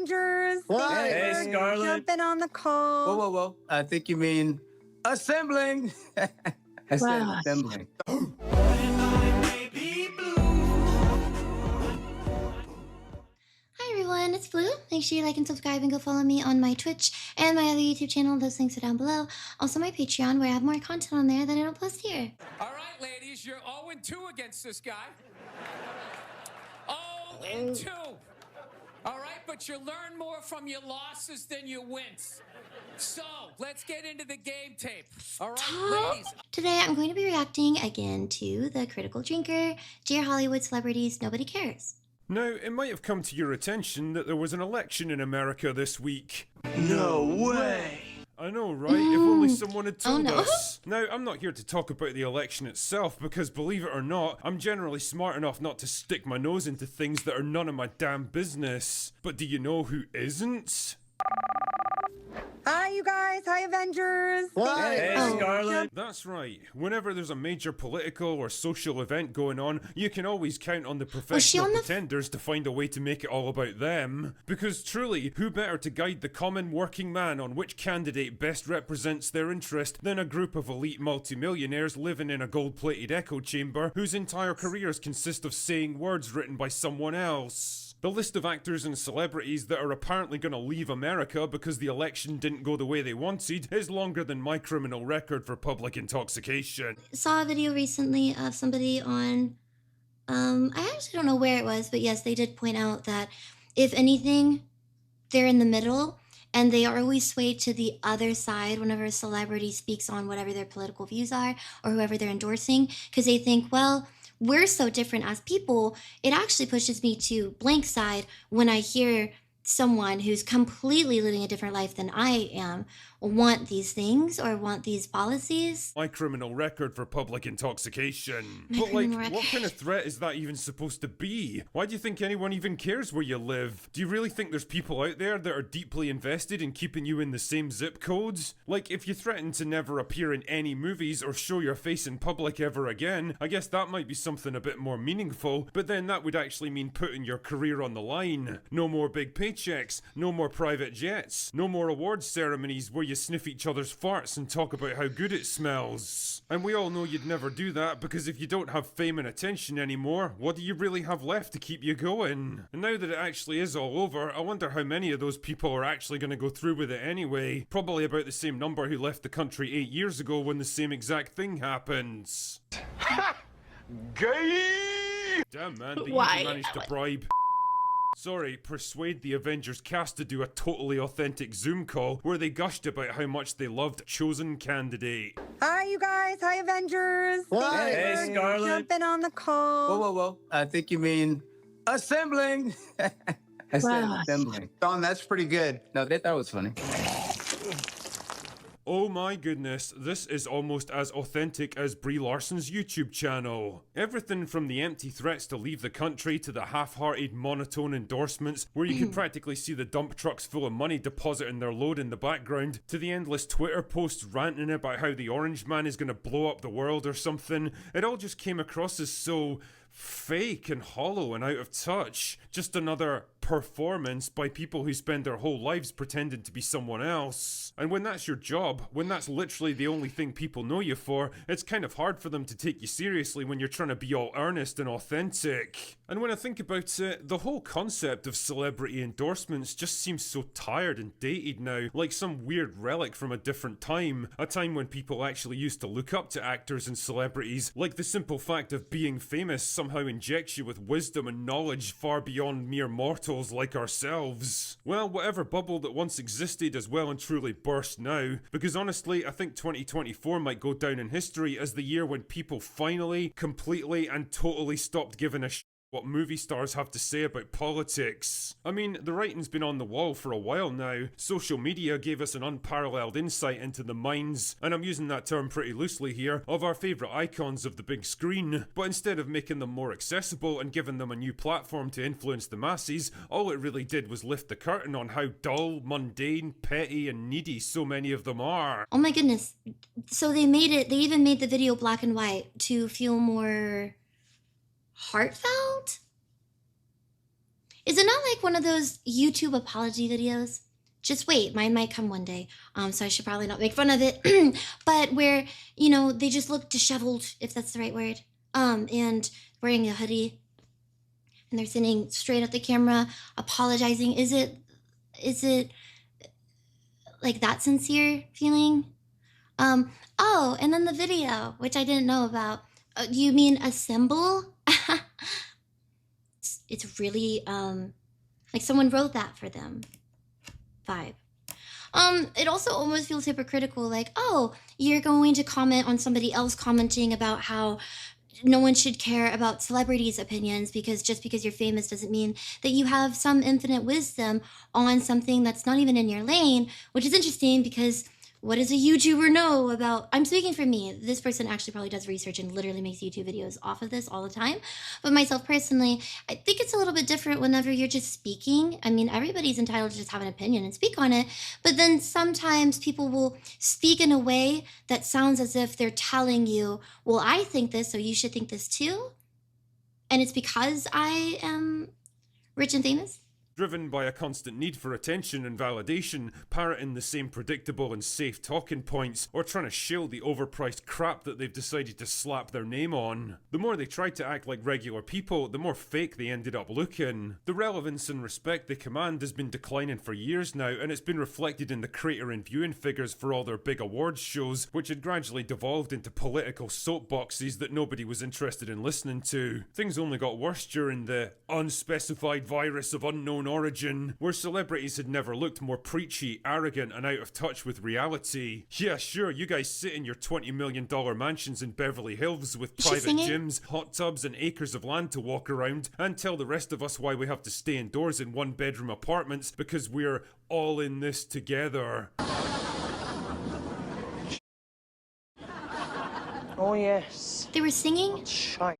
Avengers. What? Thanks Hey, for Scarlett. jumping on the call. Whoa. I think you mean assembling. I said Wow. assembling. Hi everyone, it's Blue. Make sure you like and subscribe and go follow me on my Twitch and my other YouTube channel. Those links are down below. Also my Patreon, where I have more content on there that I don't post here. All right, ladies, you're 0-2 against this guy. 0-2. All right, but you learn more from your losses than your wins. So, let's get into the game tape. All right, ladies. Today I'm going to be reacting again to The Critical Drinker, Dear Hollywood Celebrities, Nobody Cares. Now, it might have come to your attention that there was an election in America this week. No way. I know, right? If only someone had told no. us. Now, I'm not here to talk about the election itself because, believe it or not, I'm generally smart enough not to stick my nose into things that are none of my damn business. But do you know who isn't? Hi, you guys. Hi, Avengers. What? Hey, Scarlett. That's right. Whenever there's a major political or social event going on, you can always count on the professional pretenders to find a way to make it all about them. Because truly, who better to guide the common working man on which candidate best represents their interest than a group of elite multimillionaires living in a gold-plated echo chamber whose entire careers consist of saying words written by someone else. The list of actors and celebrities that are apparently going to leave America because the election didn't go the way they wanted is longer than my criminal record for public intoxication. Saw a video recently of somebody on, I actually don't know where it was, but yes, they did point out that if anything, they're in the middle and they are always swayed to the other side whenever a celebrity speaks on whatever their political views are or whoever they're endorsing, because they think, well, we're so different as people, it actually pushes me to blank side when I hear someone who's completely living a different life than I am want these things or want these policies. My criminal record for public intoxication. But like, what kind of threat is that even supposed to be? Why do you think anyone even cares where you live? Do you really think there's people out there that are deeply invested in keeping you in the same zip codes? Like, if you threaten to never appear in any movies or show your face in public ever again, I guess that might be something a bit more meaningful, but then that would actually mean putting your career on the line. No more big paychecks, no more private jets, no more awards ceremonies where you sniff each other's farts and talk about how good it smells. And we all know you'd never do that because if you don't have fame and attention anymore, what do you really have left to keep you going? And now that it actually is all over, I wonder how many of those people are actually going to go through with it anyway. Probably about the same number who left the country 8 years ago when the same exact thing happens. Ha! Gay! Damn man, they Why? even managed to bribe. Sorry, persuade the Avengers cast to do a totally authentic Zoom call where they gushed about how much they loved chosen candidate. Hi, you guys. Hi, Avengers. What? Thanks Hey, for Scarlett. jumping on the call. Whoa. I think you mean assembling. I said Wow. assembling. Don, that's pretty good. No, they thought it was funny. Oh my goodness, this is almost as authentic as Brie Larson's YouTube channel. Everything from the empty threats to leave the country to the half-hearted monotone endorsements where you can practically see the dump trucks full of money depositing their load in the background, to the endless Twitter posts ranting about how the Orange Man is going to blow up the world or something. It all just came across as so fake and hollow and out of touch. Just another performance by people who spend their whole lives pretending to be someone else. And when that's your job, when that's literally the only thing people know you for, it's kind of hard for them to take you seriously when you're trying to be all earnest and authentic. And when I think about it, the whole concept of celebrity endorsements just seems so tired and dated now, like some weird relic from a different time, a time when people actually used to look up to actors and celebrities, like the simple fact of being famous somehow injects you with wisdom and knowledge far beyond mere mortals like ourselves. Well, whatever bubble that once existed has well and truly burst now, because honestly, I think 2024 might go down in history as the year when people finally, completely and totally stopped giving a shit what movie stars have to say about politics. I mean, the writing's been on the wall for a while now. Social media gave us an unparalleled insight into the minds, and I'm using that term pretty loosely here, of our favourite icons of the big screen. But instead of making them more accessible and giving them a new platform to influence the masses, all it really did was lift the curtain on how dull, mundane, petty, and needy so many of them are. Oh my goodness. So they even made the video black and white to feel more heartfelt? Is it not like one of those YouTube apology videos? Just wait, mine might come one day. So I should probably not make fun of it. But where, you know, they just look disheveled, if that's the right word. And wearing a hoodie. And they're sitting straight at the camera, apologizing. Is it like that sincere feeling? Oh, and then the video, which I didn't know about. You mean assemble? It's really, like someone wrote that for them. Vibe. It also almost feels hypocritical, like, oh, you're going to comment on somebody else commenting about how no one should care about celebrities' opinions because just because you're famous doesn't mean that you have some infinite wisdom on something that's not even in your lane, which is interesting because what does a YouTuber know about? I'm speaking for me. This person actually probably does research and literally makes YouTube videos off of this all the time. But myself personally, I think it's a little bit different whenever you're just speaking. I mean, everybody's entitled to just have an opinion and speak on it. But then sometimes people will speak in a way that sounds as if they're telling you, well, I think this, so you should think this too. And it's because I am rich and famous. Driven by a constant need for attention and validation, parroting the same predictable and safe talking points, or trying to shill the overpriced crap that they've decided to slap their name on. The more they tried to act like regular people, the more fake they ended up looking. The relevance and respect they command has been declining for years now, and it's been reflected in the creator and viewing figures for all their big awards shows, which had gradually devolved into political soapboxes that nobody was interested in listening to. Things only got worse during the unspecified virus of unknown origin, where celebrities had never looked more preachy, arrogant, and out of touch with reality. Yeah, sure, you guys sit in your $20 million mansions in Beverly Hills with private gyms, hot tubs, and acres of land to walk around, and tell the rest of us why we have to stay indoors in one-bedroom apartments because we're all in this together. Oh yes. They were singing? Shite.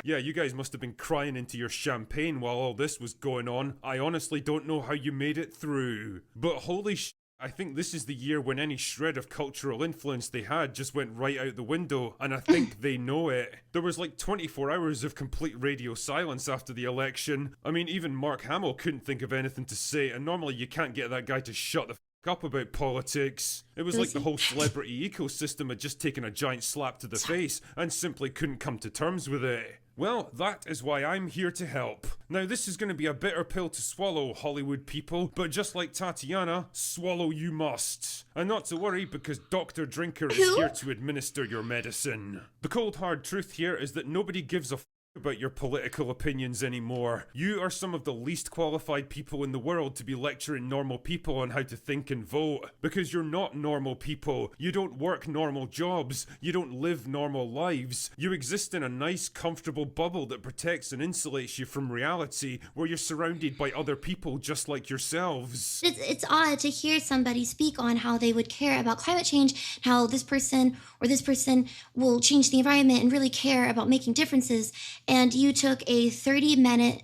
Yeah, you guys must have been crying into your champagne while all this was going on. I honestly don't know how you made it through. But holy sh*, I think this is the year when any shred of cultural influence they had just went right out the window, and I think they know it. There was like 24 hours of complete radio silence after the election. I mean, even Mark Hamill couldn't think of anything to say, and normally you can't get that guy to shut the up about politics. It was like the whole celebrity ecosystem had just taken a giant slap to the face and simply couldn't come to terms with it. Well, that is why I'm here to help. Now, this is going to be a bitter pill to swallow, Hollywood people, but just like Tatiana, swallow you must. And not to worry, because Dr. Drinker is here to administer your medicine. The cold hard truth here is that nobody gives a about your political opinions anymore. You are some of the least qualified people in the world to be lecturing normal people on how to think and vote, because you're not normal people. You don't work normal jobs. You don't live normal lives. You exist in a nice, comfortable bubble that protects and insulates you from reality, where you're surrounded by other people just like yourselves. It's odd to hear somebody speak on how they would care about climate change, how this person or this person will change the environment and really care about making differences. And you took a 30-minute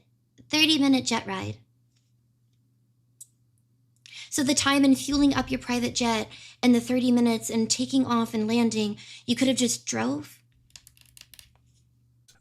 jet ride. So the time in fueling up your private jet and the 30 minutes and taking off and landing, you could have just drove.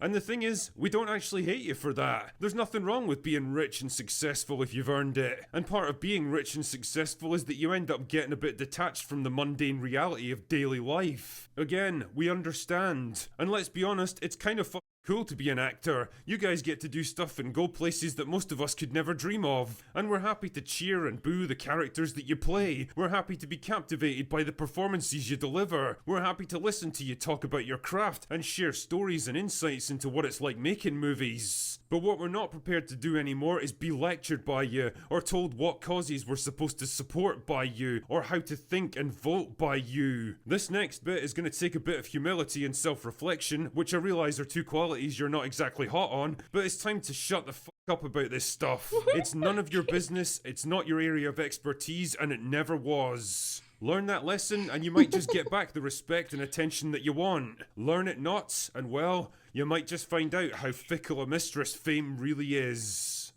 And the thing is, we don't actually hate you for that. There's nothing wrong with being rich and successful if you've earned it. And part of being rich and successful is that you end up getting a bit detached from the mundane reality of daily life. Again, we understand. And let's be honest, it's kind of cool to be an actor. You guys get to do stuff and go places that most of us could never dream of. And we're happy to cheer and boo the characters that you play. We're happy to be captivated by the performances you deliver. We're happy to listen to you talk about your craft and share stories and insights into what it's like making movies. But what we're not prepared to do anymore is be lectured by you, or told what causes we're supposed to support by you, or how to think and vote by you. This next bit is going to take a bit of humility and self-reflection, which I realise are two qualities you're not exactly hot on, but it's time to shut the fuck up about this stuff. It's none of your business, it's not your area of expertise, and it never was. Learn that lesson and you might just get back the respect and attention that you want. Learn it not, and well, you might just find out how fickle a mistress fame really is.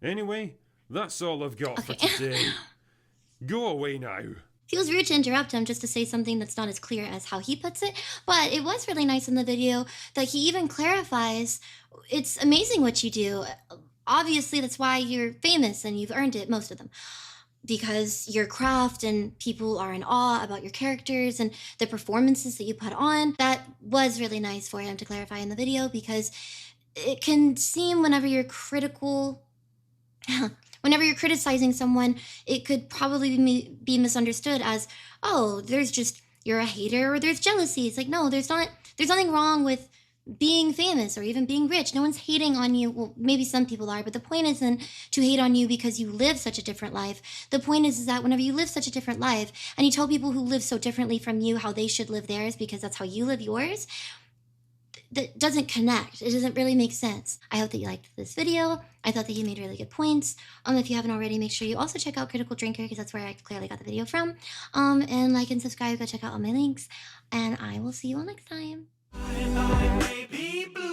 Anyway, that's all I've got for today. Go away now. Feels rude to interrupt him just to say something that's not as clear as how he puts it, but it was really nice in the video that he even clarifies, it's amazing what you do. obviously that's why you're famous and you've earned it, most of them, because your craft and people are in awe about your characters and the performances that you put on. That was really nice for him to clarify in the video, because it can seem whenever you're critical, whenever you're criticizing someone, it could probably be misunderstood as, oh, there's just, you're a hater or there's jealousy. It's like, no, there's nothing wrong with being famous or even being rich. No one's hating on you. Well, maybe some people are, but the point isn't to hate on you because you live such a different life. The point is that whenever you live such a different life and you tell people who live so differently from you how they should live theirs because that's how you live yours, that doesn't connect. It doesn't really make sense. I hope that you liked this video. I thought that he made really good points. If you haven't already, make sure you also check out Critical Drinker, because that's where I clearly got the video from. And like and subscribe. Go check out all my links. And I will see you all next time. I may be blue.